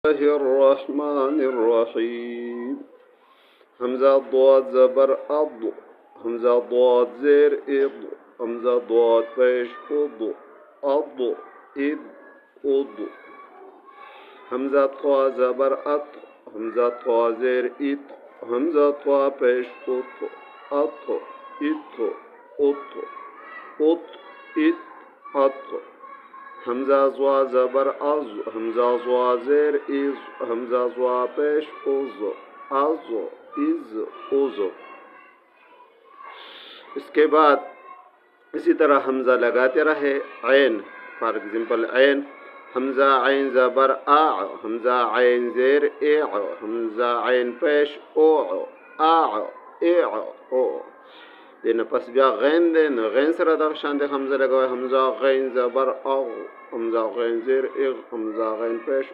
الله الرحمن الرحيم. همزة ضاد زبر أض، همزة ضاد زير إض، همزة ضاد بيش أض، أض إض أض. همزة طا زبر أط، همزة طا زير إط، همزة طا بيش أط، أط إط أط أط إط أط. همزة زوا زبر أز، همزة زوا زير إز، همزة زوا پیش أز، أز إز أز. اس کے بعد اسی طرح حمزہ لگاتے رہے. عین فار ایگزامپل عین، حمزہ عین زبر آ، حمزہ عین زیر اع، حمزہ عین پیش او، آ اع او. دینا پس بیا غین دے، نو غین سره دغه شان د حمزه لګوي. حمزه غین زبر او، حمزه غین زیر اغ، حمزه غین پیش